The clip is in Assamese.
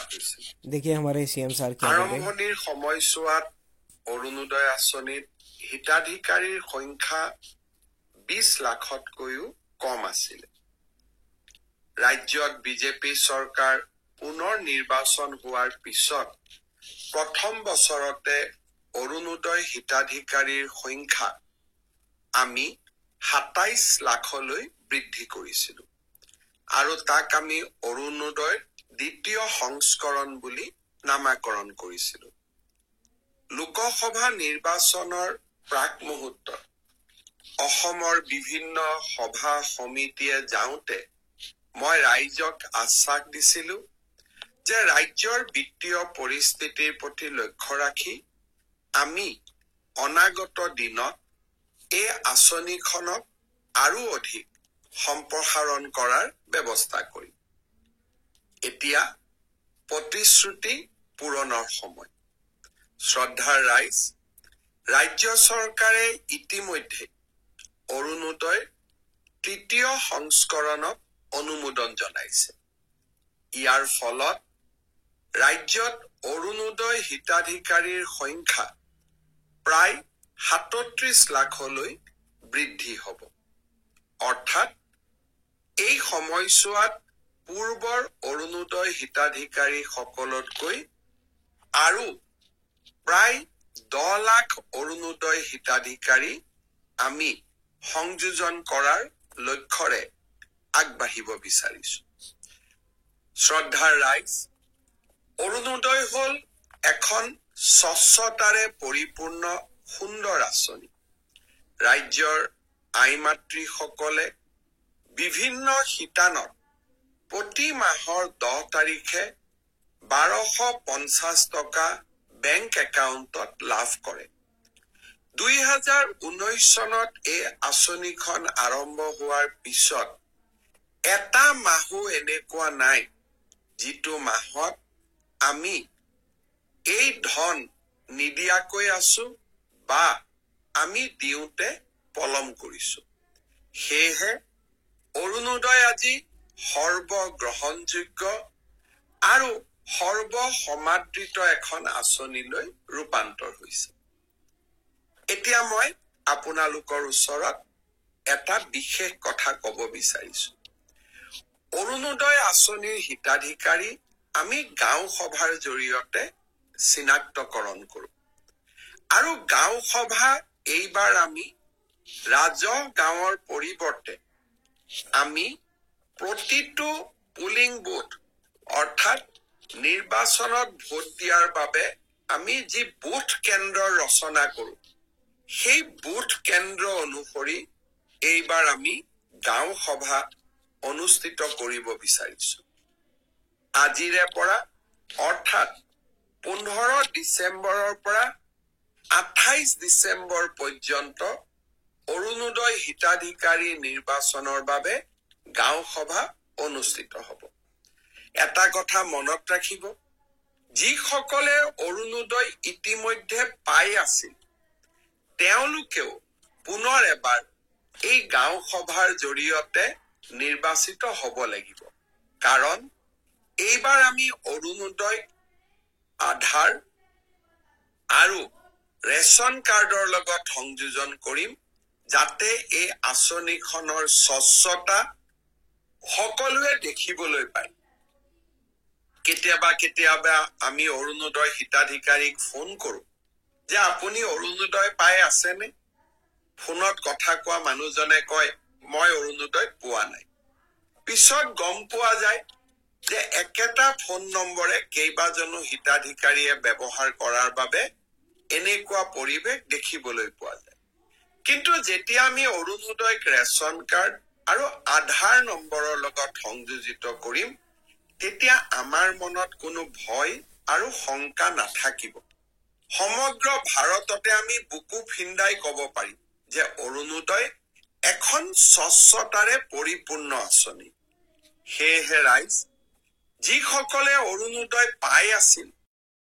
হৈছিল। देखिए हमारे सीएम साहब क्या बोले। আৰম্ভণিৰ সময়ছোৱাত অৰুণোদয় আঁচনিত হিতাধিকাৰীৰ সংখ্যা 20 লাখতকৈও কম আছিল। ৰাজ্যত বিজেপি চৰকাৰ পুনৰ নিৰ্বাচন হোৱাৰ পিছত প্ৰথম বছৰতে অৰুণোদয় হিতাধিকাৰীৰ সংখ্যা আমি 27 লাখলৈ বৃদ্ধি কৰিছিলো আৰু তাক আমি অৰুণোদয়ৰ দ্বিতীয় সংস্কৰণ বুলি নামাকৰণ কৰিছিলো। লোকসভা নিৰ্বাচনৰ প্ৰাক মুহূৰ্তত অসমৰ বিভিন্ন সভা সমিতিয়ে যাওঁতে মই ৰাইজক আশ্বাস দিছিলো যে ৰাজ্যৰ বিত্তীয় পৰিস্থিতিৰ প্ৰতি লক্ষ্য ৰাখি আমি অনাগত দিনত এই আঁচনিখনক আৰু অধিক সম্প্ৰসাৰণ কৰাৰ ব্যৱস্থা কৰিম। এতিয়া প্ৰতিশ্ৰুতি পূৰণৰ সময়। শ্ৰদ্ধাৰ ৰাইজ, ৰাজ্য চৰকাৰে ইতিমধ্যে অৰুণোদয় তৃতীয় সংস্কৰণক অনুমোদন জনাইছে। ইয়াৰ ফলত ৰাজ্যত অৰুণোদয় হিতাধিকাৰীৰ সংখ্যা প্ৰায় 37 লাখলৈ বৃদ্ধি হ'ব। অৰ্থাৎ এই সময়ছোৱাত পূৰ্বৰ অৰুণোদয় হিতাধিকাৰী সকলতকৈ আৰু প্ৰায় 10 লাখ অৰুণোদয় হিতাধিকাৰী আমি সংযোজন কৰাৰ লক্ষ্যৰে আগবাঢ়িব বিচাৰিছো। শ্ৰদ্ধাৰ ৰাইজ, অৰুণোদয় হ'ল এখন স্বচ্ছতাৰে পৰিপূৰ্ণ সুন্দৰ আঁচনি। ৰাজ্যৰ আইমাতৃসকলে বিভিন্ন শিতানত প্ৰতি মাহৰ 10 তাৰিখে 1250 টকা বেংক একাউণ্টত লাভ কৰে। 2019 চনত এই আঁচনিখন আৰম্ভ হোৱাৰ পিছত এটা মাহো এনেকুৱা নাই যিটো মাহত আমি এই ধন নিদিয়াকৈ আছো বা আমি দিওঁতে পলম কৰিছো। সেয়েহে অৰুণোদয় আজি সৰ্বগ্ৰহণযোগ্য আৰু সৰ্বসমাদৃত এখন আঁচনিলৈ ৰূপান্তৰ হৈছে। এতিয়া মই আপোনালোকৰ ওচৰত এটা বিশেষ কথা ক'ব বিচাৰিছো। অৰুণোদয় আঁচনিৰ হিতাধিকাৰী আমি গাঁও সভাৰ জৰিয়তে চিনাক্তকৰণ কৰো আৰু গাঁও সভা এইবাৰ আমি ৰাজহ গাঁৱৰ পৰিৱৰ্তে আমি প্ৰতিটো পুলিং বুথ অৰ্থাৎ নিৰ্বাচনত ভোট দিয়াৰ বাবে আমি যি বুথ কেন্দ্ৰ ৰচনা কৰো সেই বুথ কেন্দ্ৰ অনুসৰি এইবাৰ আমি গাঁও সভা অনুষ্ঠিত কৰিব বিচাৰিছো। আজিৰে পৰা অৰ্থাৎ 15 ডিচেম্বৰৰ পৰা 28 ডিচেম্বৰ পৰ্যন্ত অৰুণোদয় হিতাধিকাৰী নিৰ্বাচনৰ বাবে গাঁও সভা অনুষ্ঠিত হ'ব। এটা কথা মনত ৰাখিব, যিসকলে অৰুণোদয় ইতিমধ্যে পাই আছিল তেওঁলোকেও পুনৰ এবাৰ এই গাঁও সভাৰ জৰিয়তে নিৰ্বাচিত হ'ব লাগিব। কাৰণ এইবাৰ আমি অৰুণোদয় আধাৰ আৰু ৰেচন কাৰ্ডৰ লগত সংযোজন কৰিম যাতে এই আঁচনিখনৰ স্বচ্ছতা সকলোৱে দেখিবলৈ পায়। কেতিয়াবা আমি অৰুণোদয় হিতাধিকাৰীক ফোন কৰো যে আপুনি অৰুণোদয় পাই আছেনে? ফোনত কথা কোৱা মানুহজনে কয় মই অৰুণোদয় পোৱা নাই। পিছত গম পোৱা যায় যে একেটা ফোন নম্বৰে কেইবাজনো হিতাধিকাৰীয়ে ব্যৱহাৰ কৰাৰ বাবে এনেকুৱা পৰিৱেশ দেখিবলৈ পোৱা যায়। কিন্তু যেতিয়া আমি অৰুণোদয়ক ৰেচন কাৰ্ড আৰু আধাৰ নম্বৰৰ লগত সংযোজিত কৰিম তেতিয়া আমাৰ মনত কোনো ভয় আৰু শংকা নাথাকিব। সমগ্ৰ ভাৰততে আমি বুকু ফিন্দাই ক'ব পাৰিম যে অৰুণোদয় এখন স্বচ্ছতাৰে পৰিপূৰ্ণ আঁচনি। সেয়েহে ৰাইজ, যিসকলে অৰুণোদয় পাই আছিল